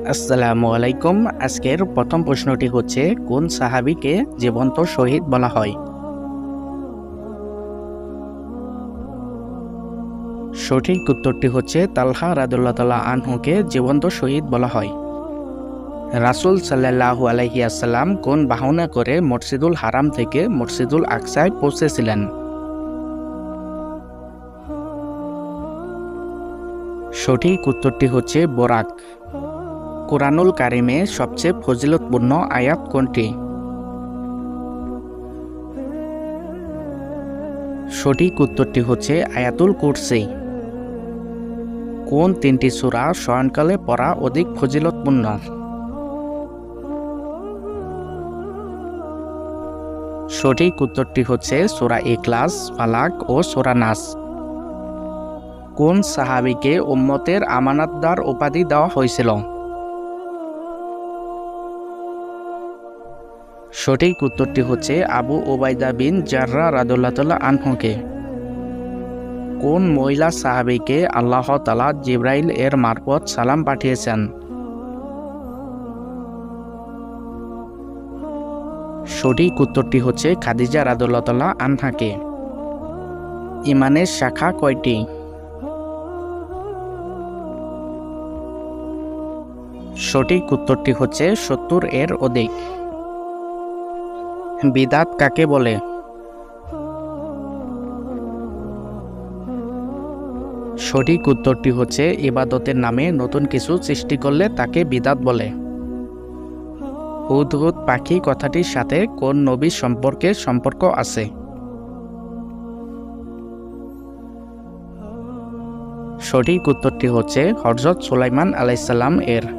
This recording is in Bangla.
আসসালামু আলাইকুম। আজকের প্রথম প্রশ্নটি হচ্ছে, কোন সাহাবীকে জীবন্ত শহীদ বলা হয়? সঠিক উত্তরটি হচ্ছে তালহা রাদিয়াল্লাহু তাআলা আনহুকে জীবন্ত শহীদ বলা হয়। রাসূল সাল্লাল্লাহু আলাইহি ওয়াসাল্লাম কোন বাহনে করে মসজিদুল হারাম থেকে মসজিদুল আকসায় পৌঁছেছিলেন? সঠিক উত্তরটি হচ্ছে বোরাক। কুরআনুল কারিমে সবচেয়ে ফজিলতপূর্ণ আয়াত কোনটি? সঠিক উত্তরটি হচ্ছে আয়াতুল কুরসি। কোন তিনটি সূরা শয়নকালে পড়া অধিক ফজিলতপূর্ণ? সঠিক উত্তরটি হচ্ছে সূরা ইখলাস, ফালাক ও সূরা নাস। কোন সাহাবীকে উম্মতের আমানতদার উপাধি দেওয়া হয়েছিল? সঠিক উত্তরটি হচ্ছে আবু উবাইদা বিন জাররাহ রাদিয়াল্লাহু তাআলা আনহুকে। কোন মহিলা সাহাবীকে আল্লাহ তাআলা জিবরাইল এর মারফত সালাম পাঠিয়েছেন? সঠিক উত্তরটি হচ্ছে খাদিজা রাদিয়াল্লাহু তাআলা আনহাকে। ঈমানের শাখা কয়টি? সঠিক উত্তরটি হচ্ছে 70 এর অধিক। বিদআত কাকে বলে? সঠিক উত্তরটি হচ্ছে ইবাদতের নামে নতুন কিছু সৃষ্টি করলে তাকে বিদআত বলে। হুদহুদ পাখি কথাটির সাথে কোন নবীর সম্পর্ক আছে? সঠিক উত্তরটি হচ্ছে হযরত সুলাইমান আলাইহিস সালাম এর।